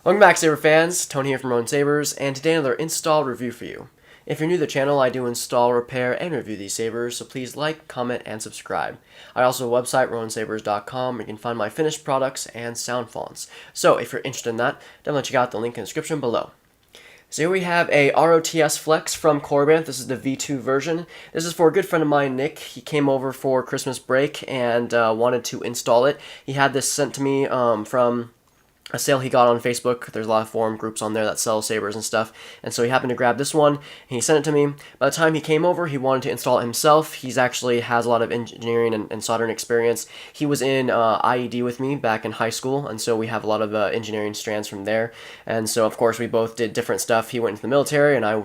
Welcome back, Saber fans. Tony here from RoninSabers, and today another install review for you. If you're new to the channel, I do install, repair, and review these sabers, so please like, comment, and subscribe. I also have a website, RoninSabers.com, where you can find my finished products and sound fonts. So if you're interested in that, definitely check out the link in the description below. So here we have a ROTS-FLEX from Korbanth. This is the V2 version. This is for a good friend of mine, Nick. He came over for Christmas break and wanted to install it. He had this sent to me from a sale he got on Facebook. There's a lot of forum groups on there that sell sabers and stuff, and so he happened to grab this one, and he sent it to me. By the time he came over, he wanted to install it himself. He's actually has a lot of engineering and soldering experience. He was in IED with me back in high school, and so we have a lot of engineering strands from there, and so of course we both did different stuff. He went into the military, and I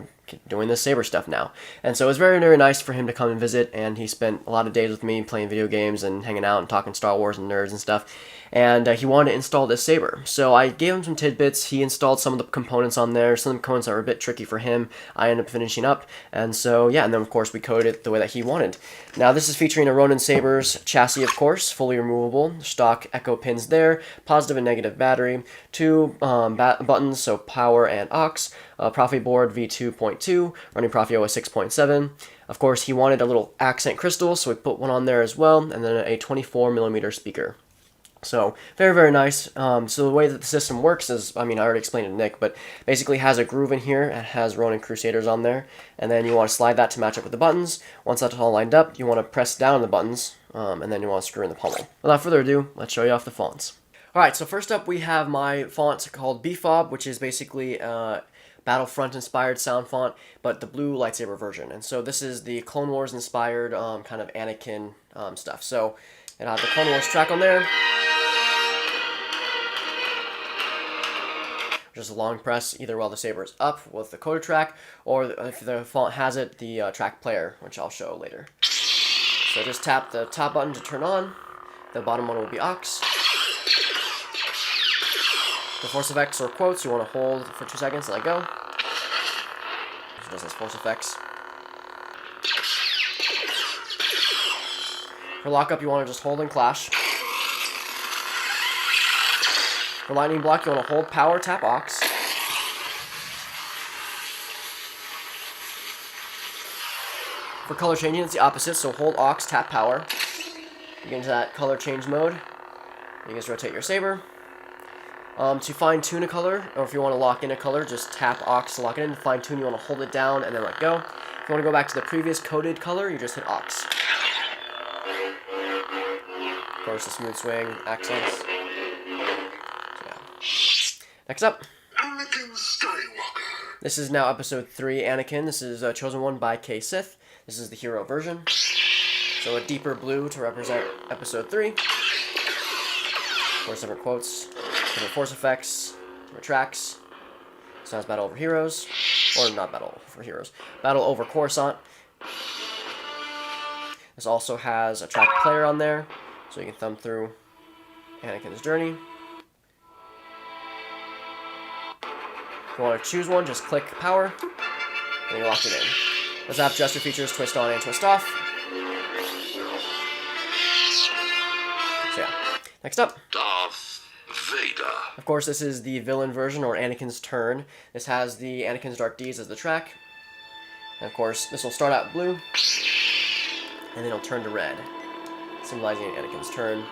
doing this saber stuff now. And so it was very, very nice for him to come and visit, and he spent a lot of days with me playing video games and hanging out and talking Star Wars and nerds and stuff. And he wanted to install this saber. So I gave him some tidbits. He installed some of the components on there. Some of the components that were a bit tricky for him, I ended up finishing up. And so, yeah, and then of course we coded it the way that he wanted. Now this is featuring a RoninSabers chassis, of course, fully removable. Shtok echo pins there, positive and negative battery, two buttons, so power and aux, Proffieboard v2.2, running ProffieOS 6.7. Of course, he wanted a little accent crystal, so we put one on there as well, and then a 24mm speaker. So, very, very nice. So the way that the system works is, I already explained it to Nick, but basically has a groove in here. It has Ronin Crusaders on there, and then you want to slide that to match up with the buttons. Once that's all lined up, you want to press down on the buttons, and then you want to screw in the pommel. Without further ado, let's show you off the fonts. Alright, so first up we have my font called BFOB, which is basically Battlefront-inspired sound font, but the blue lightsaber version. And so this is the Clone Wars-inspired kind of Anakin stuff. So it has the Clone Wars track on there, which is a long press either while the saber is up with the coder track, or if the font has it, the track player, which I'll show later. So just tap the top button to turn on. The bottom one will be aux. The force effects or quotes you want to hold for 2 seconds and let go. So this is force effects. For lockup, you want to just hold and clash. For lightning block, you want to hold power, tap aux. For color changing, it's the opposite, so hold aux, tap power. You get into that color change mode. You can just rotate your saber. To fine-tune a color, or if you want to lock in a color, just tap aux to lock it in. To fine-tune, you want to hold it down and then let go. If you want to go back to the previous coded color, you just hit aux. Of course, the smooth swing, accents. So, yeah. Next up. Anakin Skywalker. This is now episode 3, Anakin. This is Chosen One by K. Sith. This is the hero version. So a deeper blue to represent episode 3. Of course, different quotes. Different force effects, different tracks. This has Battle Over Heroes, or not Battle Over Heroes, Battle Over Coruscant. This also has a track player on there, so you can thumb through Anakin's journey. If you want to choose one, just click power, and you lock it in. Does have gesture features, twist on and twist off. So yeah, next up. Vader. Of course, this is the villain version, or Anakin's Turn. This has the Anakin's Dark Deeds as the track. And of course, this will start out blue, and then it'll turn to red, symbolizing Anakin's turn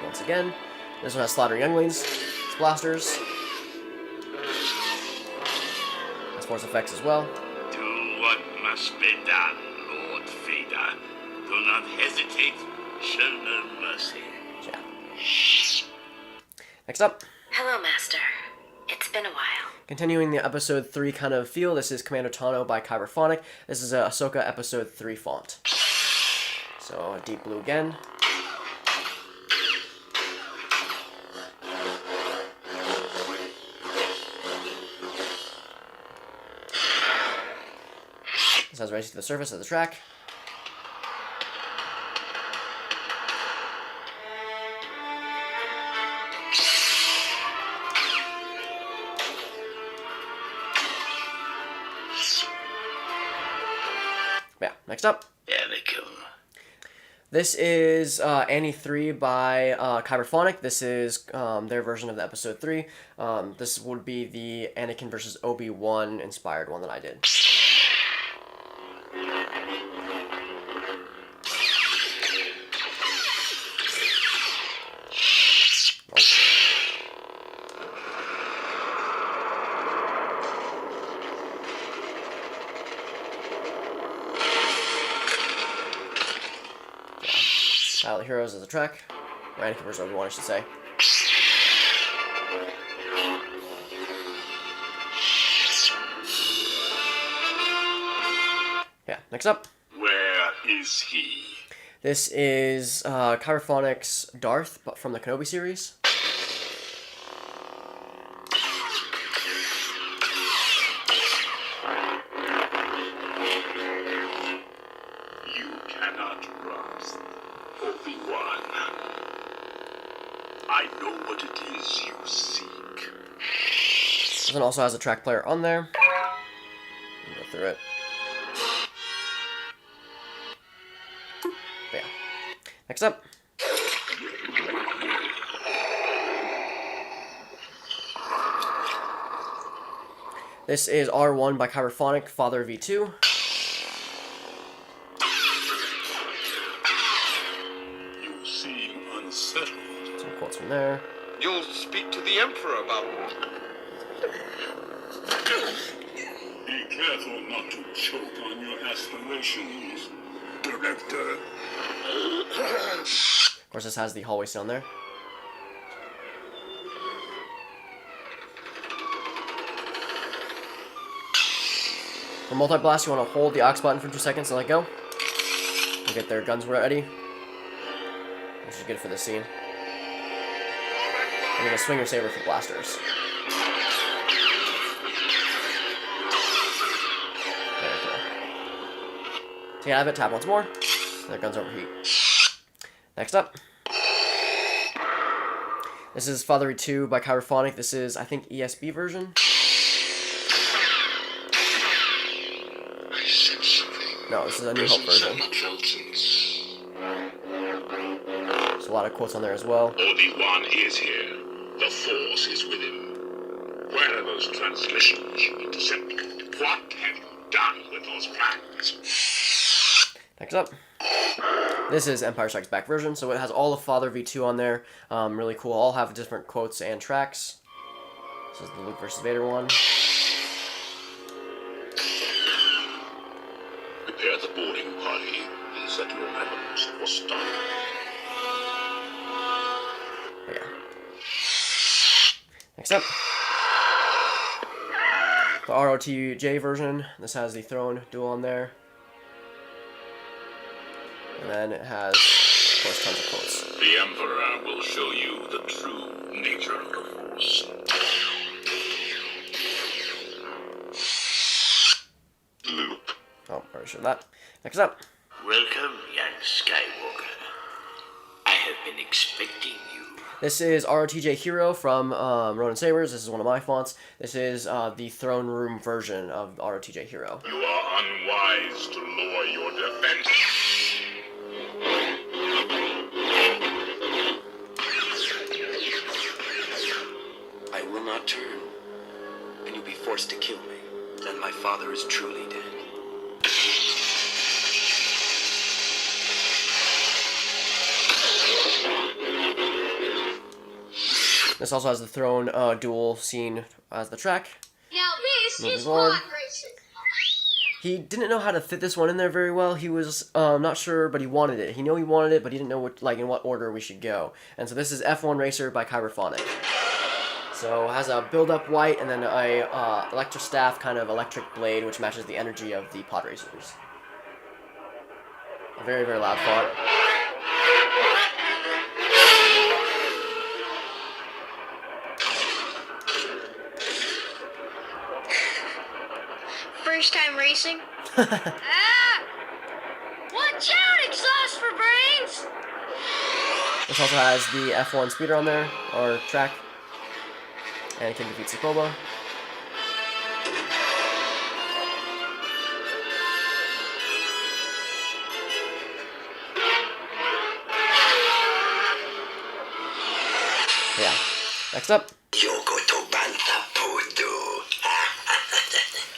once again. This one has Slaughtering Younglings, it's blasters. Has force effects as well. Do what must be done, Lord Vader. Do not hesitate. Show no mercy. Yeah. Next up. Hello, Master. It's been a while. Continuing the episode 3 kind of feel, this is Commander Tano by Kyberphonic. This is a Ahsoka episode 3 font. So, a deep blue again. This has Race to the Surface as the track. Yeah, next up. Anakin. This is Annie 3 by Kyberphonic. This is their version of the episode 3. This would be the Anakin versus Obi-Wan inspired one that I did. Pilot Heroes is a track. Or Anakin versus Obi-Wan, I should say. Yeah, next up. Where is he? This is Kyberphonic's Darth from the Kenobi series. You cannot grasp Obi-Wan. I know what it is you seek. This one also has a track player on there. Go through it. Yeah. Next up. This is R1 by Kyberphonic, Father V2. You seem unsettled. Some quotes from there. You'll speak to the Emperor about it. Be careful not to choke on your aspirations, Director. Of course, this has the hallway scene on there. For multi-blast, you want to hold the Ox button for 2 seconds and let go. We'll get their guns ready. Which is good for this scene. You're going to swing your saber for blasters. Very cool. Take it out of it, tap once more. Their guns overheat. Next up. This is Father V2 by Kyberphonic. This is, I think, ESB version. I sense something. No, this is a New Hope version. Much else There's a lot of quotes on there as well. Obi-Wan is here. The Force is with him. Where are those transmissions you intercepted? What have you done with those plans? Next up. This is Empire Strikes Back version, so it has all of Father V2 on there. Really cool. All have different quotes and tracks. This is the Luke versus Vader one. Prepare the boarding party. These are your weapons for start. But yeah. Next up. The ROTJ version. This has the throne duel on there. And then it has, of course, tons of quotes. The Emperor will show you the true nature of the Force. Luke. Oh, already showed that. Next up. Welcome, young Skywalker. I have been expecting you. This is ROTJ Hero from RoninSabers. This is one of my fonts. This is the throne room version of ROTJ Hero. You are unwise to lower your defense. I will not turn, and you'll be forced to kill me. Then my father is truly dead. This also has the throne duel scene as the track. Now this is Moving on. pod racing. He didn't know how to fit this one in there very well. He was not sure, but he wanted it. He knew he wanted it, but he didn't know what, in what order we should go. And so this is F1 Racer by Kyberphonic. So it has a build-up white and then a electric staff kind of electric blade, which matches the energy of the pod racers. A very, very loud font. First time racing. Ah! Watch out, exhaust for brains! This also has the F1 speeder on there, or track. Anakin defeats Boba. Yeah. Next up.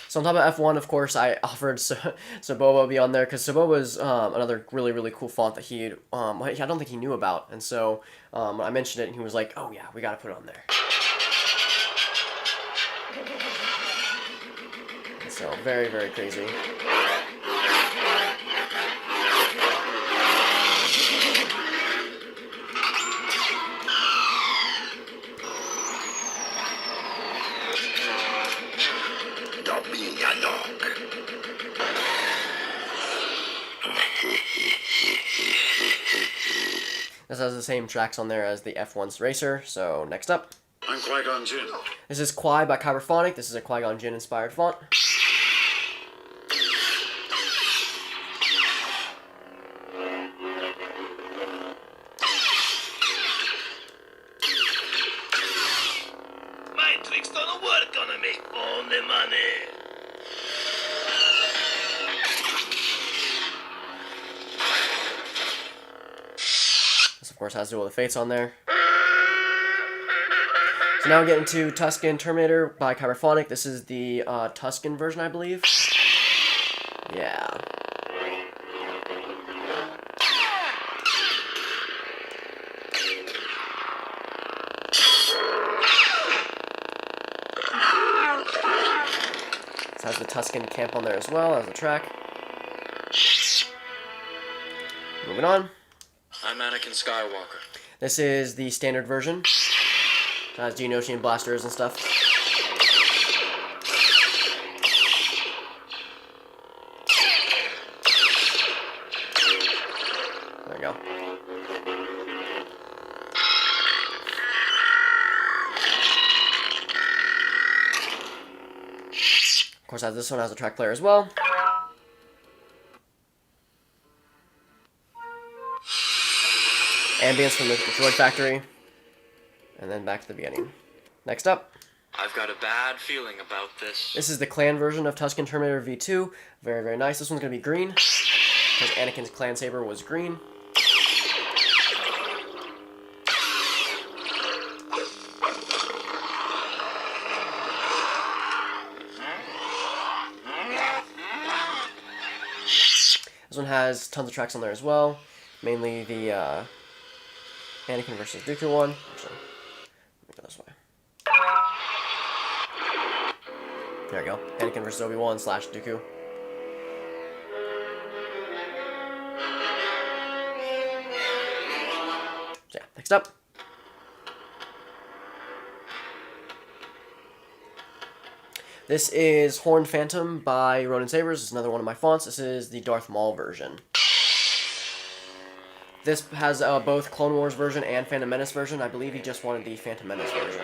So on top of F1, of course, I offered Saboba be on there because Saboba is another really cool font that he I don't think he knew about, and so I mentioned it and he was like, "Oh yeah, we got to put it on there." So very crazy. This has the same tracks on there as the F1's Racer, so next up. I'm Qui-Gon Jinn. This is Qui by Kyberphonic. This is a Qui-Gon Jinn inspired font. My tricks don't work on me. Only money. This, of course, has Duel of the Fates on there. So now we get into Tusken Terminator by Kyberphonic. This is the Tusken version, I believe. Yeah. This has the Tusken camp on there as well as the track. Moving on. I'm Anakin Skywalker. This is the standard version. It has Geonosian blasters and stuff. There we go. Of course, this one has a track player as well. Ambience from the Droid Factory. And then back to the beginning. Next up. I've got a bad feeling about this. This is the clan version of Tusken Terminator V2. Very nice. This one's going to be green. Because Anakin's clan saber was green. This one has tons of tracks on there as well. Mainly the Anakin versus Dooku one. Actually, let me go this way. There we go. Anakin versus Obi-Wan / Dooku. So yeah, next up. This is Horned Phantom by RoninSabers. This is another one of my fonts. This is the Darth Maul version. This has both Clone Wars version and Phantom Menace version. I believe he just wanted the Phantom Menace version.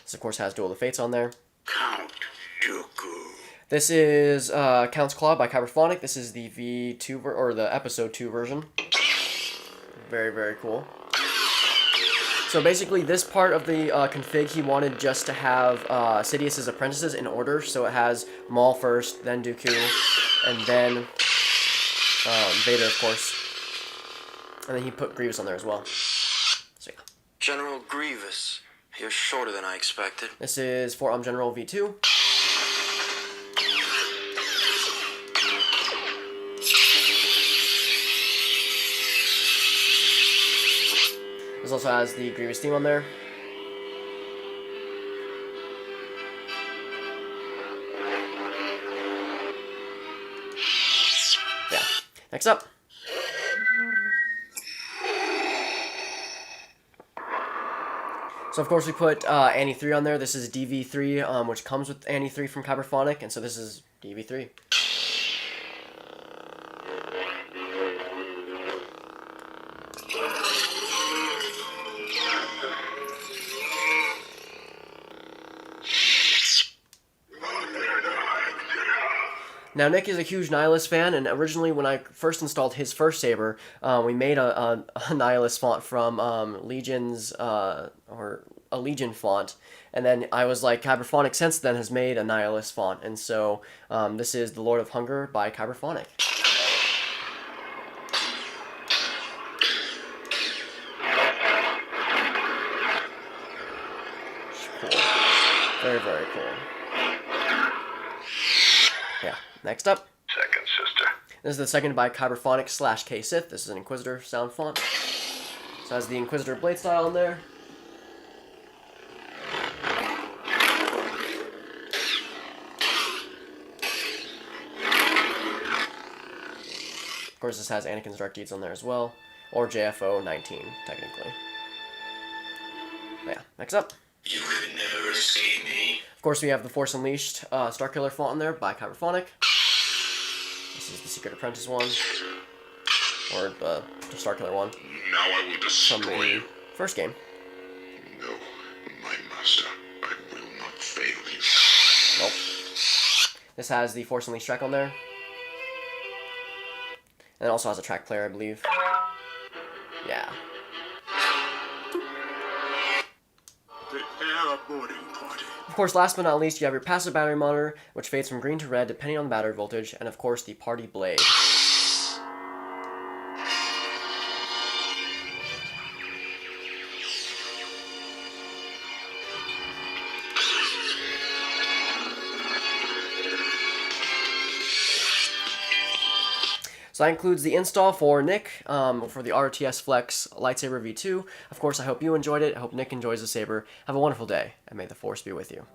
This, of course, has Duel of the Fates on there. Count Dooku. This is Count's Claw by Kyberphonic. This is the V2 or the Episode 2 version. Very cool. So basically, this part of the config he wanted just to have Sidious's apprentices in order. So it has Maul first, then Dooku, and then Vader, of course. And then he put Grievous on there as well. So yeah. General Grievous. You're shorter than I expected. This is for General V2. This also has the Grievous theme on there. Yeah. Next up. So of course we put Annie 3 on there. This is DV3, which comes with Annie 3 from Kyberphonic, and so this is DV3. Now, Nick is a huge Nihilist fan, and originally when I first installed his first saber, we made a Nihilist font from Legion's, or a Legion font, and then I was like, Kyberphonic since then has made a Nihilist font, and so this is The Lord of Hunger by Kyberphonic. Cool. Very, very cool. Yeah, next up. Second, sister. This is the second by Kyberphonic / K-Sith. This is an Inquisitor sound font. So it has the Inquisitor blade style in there. Of course, this has Anakin's Dark Deeds on there as well. Or JFO 19, technically. But yeah, next up. You can never escape me. Of course, we have the Force Unleashed Starkiller font in there by Kyberphonic. This is the Secret Apprentice one. Or the Starkiller one. Now I will From destroy the you. first game. No, my master, I will not fail you. Nope. This has the Force Unleashed track on there. And it also has a track player, I believe. Yeah. Prepare a boarding party. Of course, last but not least, you have your passive battery monitor, which fades from green to red depending on the battery voltage, and of course the party blade. So that includes the install for Nick, for the ROTS-FLEX Lightsaber V2. Of course, I hope you enjoyed it. I hope Nick enjoys the saber. Have a wonderful day, and may the Force be with you.